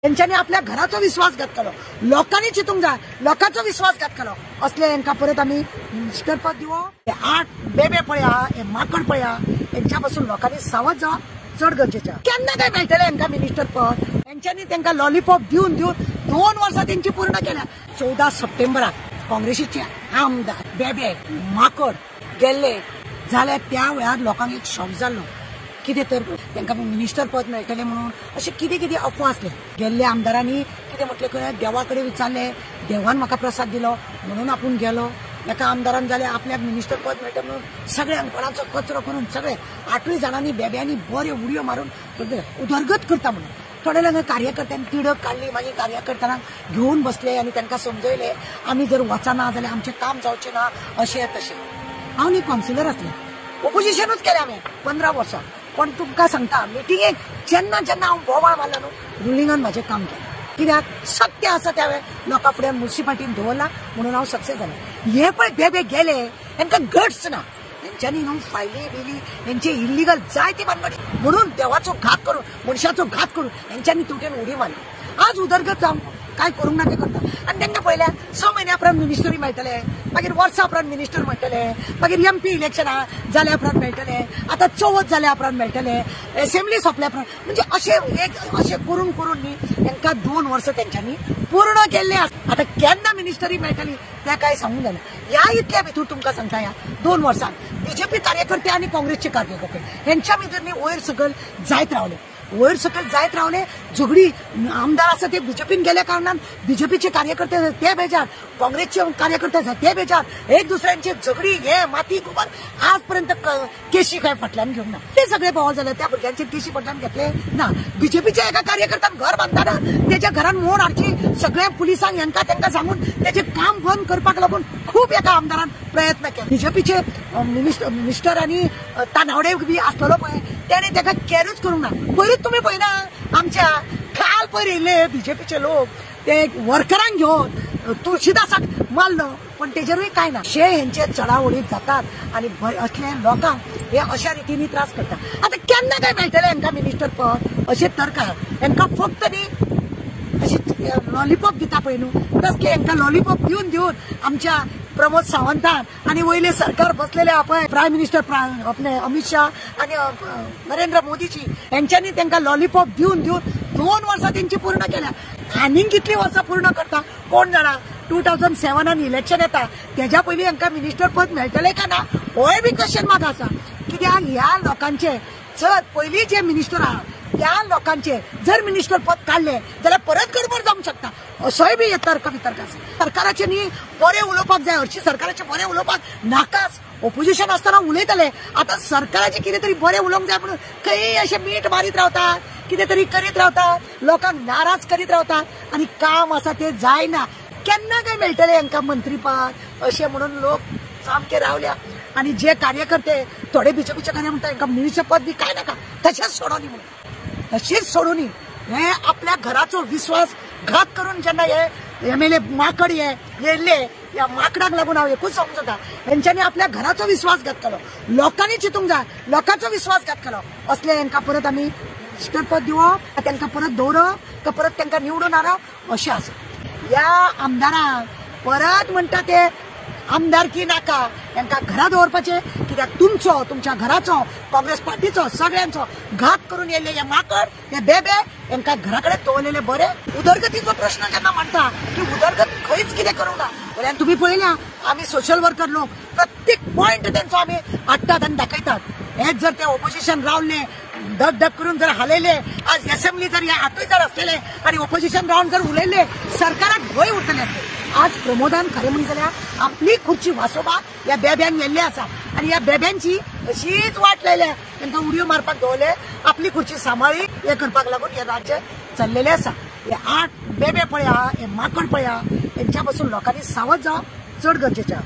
त्यांच्यानी आपल्या घराचो विश्वासघात केलो, लोकांनी चितूंक जाय, लोकांचो विश्वासघात केलो, असले यांका परत आम्ही मिनिस्टर पद दिवो। हे 8 बेबे पळया, हे माकड पळया, यांच्या पासून लोकांनी सावध जावप चड गरजेचे। केन्ना काय मेळटले यांका मिनिस्टर पद? यांच्यानी त्यांना लॉलीपॉप दिवन 2 वर्सां त्यांची पूर्ण केल्या। 14 सप्टेंबराक काँग्रेसीचे आमदार बेबे माकड गेल्ले जाल्यार त्या वेळार लोकांक एक शॉक जाल्लो, कितें तर तांकां मिनिस्टर पद मेळटलें म्हणून अशें कितें अफवा आसले। गेल्ले आमदारांनी कितें म्हटलें खंय देवा कडेन विचारलें, देवान म्हाका प्रसाद दिलो म्हणून आपूण गेलो। एका आमदारान जाल्यार आपल्याक मिनिस्टर पद मेळटा म्हणून सगळ्यांक कोणाचो कचरो करून सगळे 8 जाणांनी बेब्यांनी बरे उडयो मारून उदरगत करता म्हणून थोडे लोक कार्यकर्त्यांनी तिडक काढली। मागीर कार्यकर्त्यांक घेवन बसले आनी तांकां समजयले आमी जर वचना जाल्यार आमचें काम जावचें ना अशें तशें। हांव न्ही कावन्सिलर आसलें, ओपोजिशनूच केलें हांवें 15 वर्सां, पण तुमकां सांगता मिटिंगेक जेन्ना हांव बोवाळ मारलो न्हू रुलिंगान म्हाजें काम केलें। कित्याक सत्य आसा त्या वेळेर लोकां फुडें म्युनिसिपालिटीन दवरला म्हणून हांव सक्सेस जालें। हे पळय बेबे गेले, हांकां गट्स ना, त्यांच्यानी न्हू फायली बिली यांचे इल्लीगल जायती भानगडी म्हणून देवाचो घात करून मनशाचो घात करून यांच्यानी तुटेन उडी मारली। आज उदरगत जावन काय करूंक ना ते करता आनी तांकां पळयल्या 6 म्हयन्या उपरांत मिनिस्टरी मेळटले, मागीर वर्सा उपरांत मिनिस्टर मेळटले, मागीर MP इलेक्शनां जाल्या उपरांत मेळटले, आतां चवथ जाल्या उपरांत मेळटले, असेंब्ली सोंपल्या उपरांत, म्हणजे अशें करून न्ही तांकां 2 वर्सां तेंच्यांनी पूर्ण केल्ले आसा। आतां केन्ना मिनिस्टरी मेळटली तें काय सांगूंक जायना। ह्या इतल्या भितर तुमकां सांगता ह्या 2 वर्सांत BJP कार्यकर्ते आनी काँग्रेसचे कार्यकर्ते हेंच्या भितर न्ही वयर सकयल जायत रावले, झगडी आमदार आसा ते BJPन गेल्या कारणान BJPचे कार्यकर्ते ते बेजार, काँग्रेसचे कार्यकर्ते ते बेजार, एक दुसऱ्यांची झगडी हे माती घुमन आजपर्यंत केशी काय फाटल्यान घेवंक ना। ते सगळे बोवाळ जाले, त्या भुरग्यांचे केशी फाटल्यान घेतले ना। BJPच्या एका कार्यकर्त्यान घर बांदताना त्याच्या घरान मोड हाडची सगळ्या पुलिसांक तांकां सांगून त्याचे काम बंद करपाक लागून खूप एका आमदारान प्रयत्न केले। BJPचे मिनिस्टर आनी तानावडे बी आसलेलो पळय त्याने ताका कॅरूच करूंक ना। पयरूच तुम्ही पळयना आमच्या काल पयर येयले BJPचे लोक ते वर्करांक घेवन तुळशीदासाक मारलो, पण तेजेरूय काय ना। हेंचे चढाओडीत जातात आणि असले लोकांक हे अशा रितीने त्रास करतात। आता केन्ना काय मेळटले हांकां मिनिस्टर पद अशें तरका हांकां फक्त न्ही अशी लॉलीपॉप दिता पळय न्हू तसले हांकां लॉलीपॉप दिवन आमच्या प्रमोद सावंतान आणि वयले सरकार बसलेले आपण प्रायम मिनिस्टर आपले अमित शाह आणि नरेंद्र मोदीजी यांच्यानी तांकां लॉलीपॉप दिवन 2 वर्सां त्यांची पूर्ण केल्या। आनीक कितली वर्सां पूर्ण करता कोण जाणा। 2007 इलेक्शन येता त्याच्या पयलीं हांकां मिनिस्टर पद मेळटलें काय ना होय बी क्वेश्चन मार्क आसा। कित्याक ह्या लोकांचे जर पयलीं जे मिनिस्टर आहा त्या लोकांचे जर मिनिस्टर पद काढले जाल्यार परत गडबड जावंक शकता असोय बी तर्क आसा। सरकाराचे न्ही बरें उलोवपाक जाय, हरशी सरकाराचे बरें उलोवपाक नाकाच। ओपोजिशन आसतना उलयतले, आता सरकाराचे कितें तरी बरें उलोवंक जाय म्हणून खंय अशें मीठ मारीत रावतात, कितें तरी करीत रावतात, लोकांक नाराज करीत रावतात आणि काम आसा ते जायना। केन्ना काय मेळटले हांकां मंत्रीपद अशें म्हणून लोक सामके रावल्या। आणि जे कार्यकर्ते थोडे BJPचे कार्य म्हणतात हांकां मिनिस्टर पद बी काय नाका तशेंच सोडोनी म्हणून तशीच सोडूनी। हे आपल्या घराचो विश्वास घात करून जेन्ना हे MLA माकड येयल्ले या माकडाक लागून हांव एकूच समजता हेंच्यांनी आपल्या घराचो विश्वासघात केलो, लोकांनी चितूंक जाय, लोकांचो विश्वासघात केलो। असले हांकां परत आमी मिनिस्टर पद दिवप, तांकां परत दवरप का परत तांकां निवडून हाडप अशें आसा। ह्या आमदारांक परत म्हणटा ते आमदारकी नाका, तांकां घरा दवरपाचे। कित्याक तुमच्या घराचो काँग्रेस पार्टीचो सगळ्यांचो घात करून येयल्ले हे माकड हे बेबे हांकां घरा कडेन दवरलेले बरे। उदरगतीचो प्रश्न जेन्ना म्हणटा की उदरगत खंयच कितें करूंक ना वयल्यान तुम्ही पळयल्या आमी सोशल वर्कर लोक प्रत्येक पॉयंट तेंचो आमी हाडटात आनी दाखयतात। हेच जर ते ओपोजिशन रावले धक करून जर हालयले, आज असेंब्ली जर ह्या 8 जर असलेले आणि ओपोजिशन रावन जर उलयले सरकाराक भंय उरतले आसले। आज प्रमोदान खरें म्हणून जाल्यार आपली खुर्ची वासोवपाक ह्या बेब्यान येयल्ले आसा आणि ह्या बेब्यांची अशीच वाट लायल्या तांकां उडयो मारपाक दवरले, आपली खुर्ची सांबाळी हे करपाक लागून हे राज्य चल्लेले आसा। हे 8 बेबे पळया, हे माकड पळया, यांच्या पासून लोकांनी सावध जावप चड गरजेचें आसा।